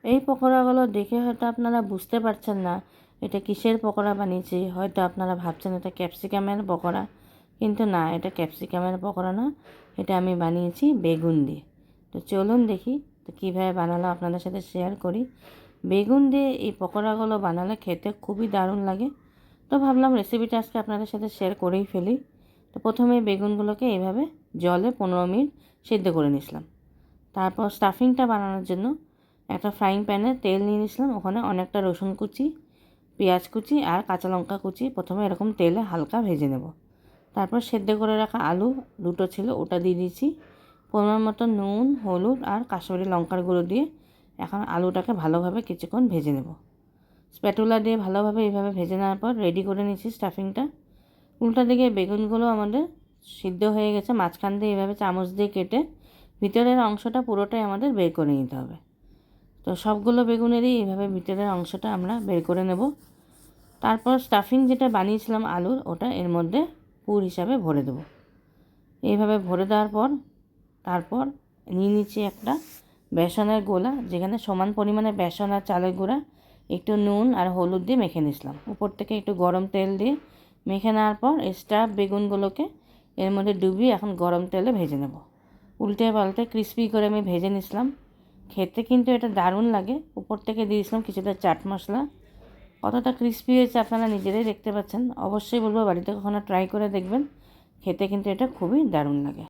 এই পকোড়াগুলো দেখে হয়তো আপনারা বুঝতে পারছেন না এটা কিসের পকোড়া বানিয়েছি। হয়তো আপনারা ভাবছেন এটা ক্যাপসিকামের পকোড়া, কিন্তু না, এটা ক্যাপসিকামের পকোড়া না, এটা আমি বানিয়েছি বেগুন দিয়ে। তো চলুন দেখি তো কীভাবে বানালাম, আপনাদের সাথে শেয়ার করি। বেগুন দিয়ে এই পকোড়াগুলো বানালে খেতে খুবই দারুণ লাগে। তো ভাবলাম রেসিপিটা আজকে আপনাদের সাথে শেয়ার করেই ফেলি। তো প্রথমে বেগুনগুলোকে এইভাবে জলে 15 মিনিট সিদ্ধ করে নিয়েছিলাম। তারপর স্টাফিংটা বানানোর জন্য একটা ফ্রাইং প্যানে তেল নিয়ে নিয়েছিলাম, ওখানে অনেকটা রসুন কুচি, পেঁয়াজ কুচি আর কাঁচা লঙ্কা কুচি প্রথমে এরকম তেলে হালকা ভেজে নেব। তারপর সেদ্ধ করে রাখা আলু দুটো ছিল ওটা দিয়ে দিয়েছি, পরিমাণ মতো নুন, হলুদ আর কাশ্মীরি লঙ্কার গুঁড়ো দিয়ে এখন আলুটাকে ভালোভাবে কিছুক্ষণ ভেজে নেব। স্প্যাটুলা দিয়ে ভালোভাবে এইভাবে ভেজে নেওয়ার পর রেডি করে নিয়েছি স্টাফিংটা। উল্টা দিকে বেগুনগুলো আমাদের সিদ্ধ হয়ে গেছে, মাঝখান দিয়ে এইভাবে চামচ দিয়ে কেটে ভিতরের অংশটা পুরোটাই আমাদের বের করে নিতে হবে। তো সবগুলো বেগুনেরই এইভাবে ভিতরের অংশটা আমরা বের করে নেব। তারপর স্টাফিং যেটা বানিয়েছিলাম আলুর, ওটা এর মধ্যে পুর হিসাবে ভরে দেব। এইভাবে ভরে দেওয়ার পর তারপর নিয়ে নিচ্ছি একটা বেসনের গোলা, যেখানে সমান পরিমাণে বেসন আর চালের গুঁড়া, একটু নুন আর হলুদ দিয়ে মেখে নিয়েছিলাম। উপর থেকে একটু গরম তেল দিয়ে মেখে নেওয়ার পর স্টাফ বেগুনগুলোকে এর মধ্যে ডুবিয়ে এখন গরম তেলে ভেজে নেব। উল্টে পাল্টে ক্রিস্পি করে আমি ভেজে নিয়েছিলাম। খেতে কিন্তু এটা দারুণ লাগে। উপর থেকে দিয়েছিলাম কিছুটা চাট মশলা। কতটা ক্রিস্পি হয়েছে আপনারা নিজেরাই দেখতে পাচ্ছেন। অবশ্যই বলবো বাড়িতে কখনো ট্রাই করে দেখবেন, খেতে কিন্তু এটা খুবই দারুণ লাগে।